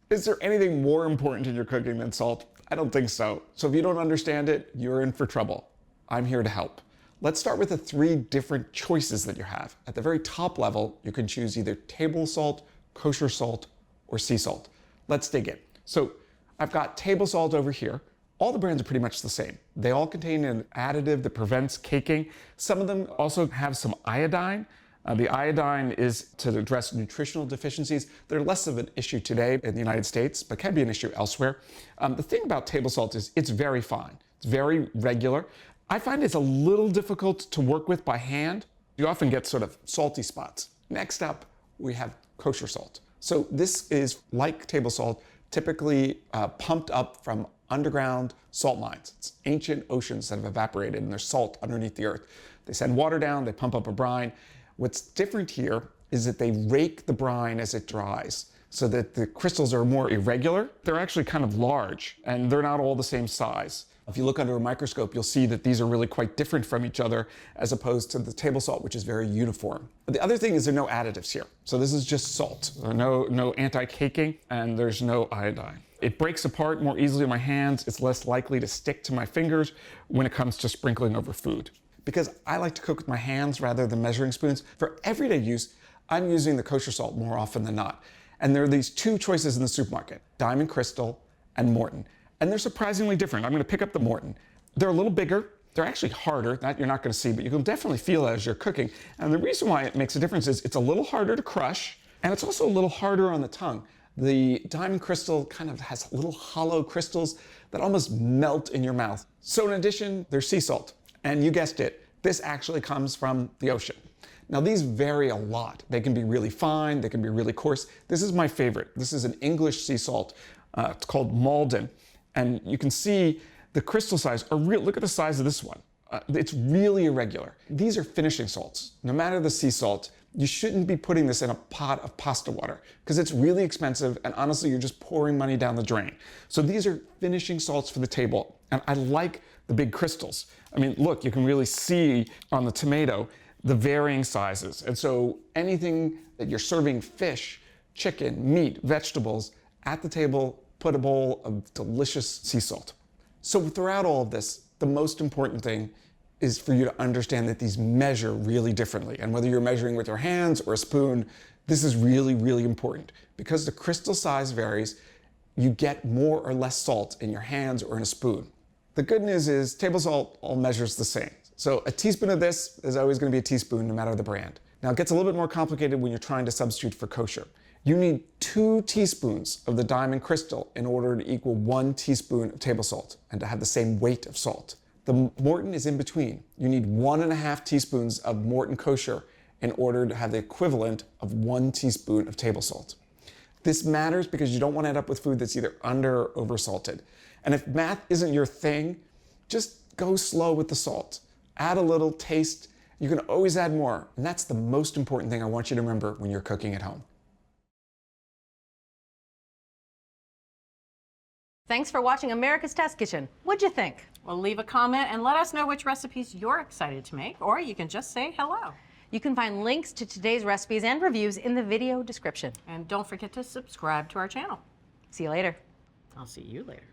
Is there anything more important in your cooking than salt? I don't think so. So if you don't understand it, you're in for trouble. I'm here to help. Let's start with the 3 different choices that you have. At the very top level, you can choose either table salt, kosher salt, or sea salt. Let's dig in. So I've got table salt over here. All the brands are pretty much the same. They all contain an additive that prevents caking. Some of them also have some iodine. The iodine is to address nutritional deficiencies. They're less of an issue today in the United States, but can be an issue elsewhere. The thing about table salt is it's very fine. It's very regular. I find it's a little difficult to work with by hand. You often get sort of salty spots. Next up, we have kosher salt. So this is like table salt, typically pumped up from underground salt mines. It's ancient oceans that have evaporated and there's salt underneath the earth. They send water down, they pump up a brine. What's different here is that they rake the brine as it dries so that the crystals are more irregular. They're actually kind of large and they're not all the same size. If you look under a microscope, you'll see that these are really quite different from each other as opposed to the table salt, which is very uniform. But the other thing is there are no additives here. So this is just salt. No anti-caking and there's no iodine. It breaks apart more easily in my hands. It's less likely to stick to my fingers when it comes to sprinkling over food. Because I like to cook with my hands rather than measuring spoons, for everyday use, I'm using the kosher salt more often than not. And there are these 2 choices in the supermarket, Diamond Crystal and Morton. And they're surprisingly different. I'm gonna pick up the Morton. They're a little bigger. They're actually harder. That you're not gonna see, but you can definitely feel it as you're cooking. And the reason why it makes a difference is it's a little harder to crush, and it's also a little harder on the tongue. The Diamond Crystal kind of has little hollow crystals that almost melt in your mouth. So in addition, there's sea salt. And you guessed it, this actually comes from the ocean. Now these vary a lot. They can be really fine, they can be really coarse. This is my favorite. This is an English sea salt. It's called Malden. And you can see the crystal size are real. Look at the size of this one. It's really irregular. These are finishing salts. No matter the sea salt, you shouldn't be putting this in a pot of pasta water because it's really expensive and honestly, you're just pouring money down the drain. So these are finishing salts for the table. And I like the big crystals. I mean, look, you can really see on the tomato the varying sizes. And so anything that you're serving fish, chicken, meat, vegetables at the table, put a bowl of delicious sea salt. So throughout all of this, the most important thing is for you to understand that these measure really differently. And whether you're measuring with your hands or a spoon, this is really, really important. Because the crystal size varies, you get more or less salt in your hands or in a spoon. The good news is table salt all measures the same. So a teaspoon of this is always going to be a teaspoon no matter the brand. Now it gets a little bit more complicated when you're trying to substitute for kosher. You need 2 teaspoons of the Diamond Crystal in order to equal 1 teaspoon of table salt and to have the same weight of salt. The Morton is in between. You need 1.5 teaspoons of Morton Kosher in order to have the equivalent of 1 teaspoon of table salt. This matters because you don't want to end up with food that's either under or over salted. And if math isn't your thing, just go slow with the salt. Add a little taste. You can always add more. And that's the most important thing I want you to remember when you're cooking at home. Thanks for watching America's Test Kitchen. What'd you think? Well, leave a comment and let us know which recipes you're excited to make, or you can just say hello. You can find links to today's recipes and reviews in the video description. And don't forget to subscribe to our channel. See you later. I'll see you later.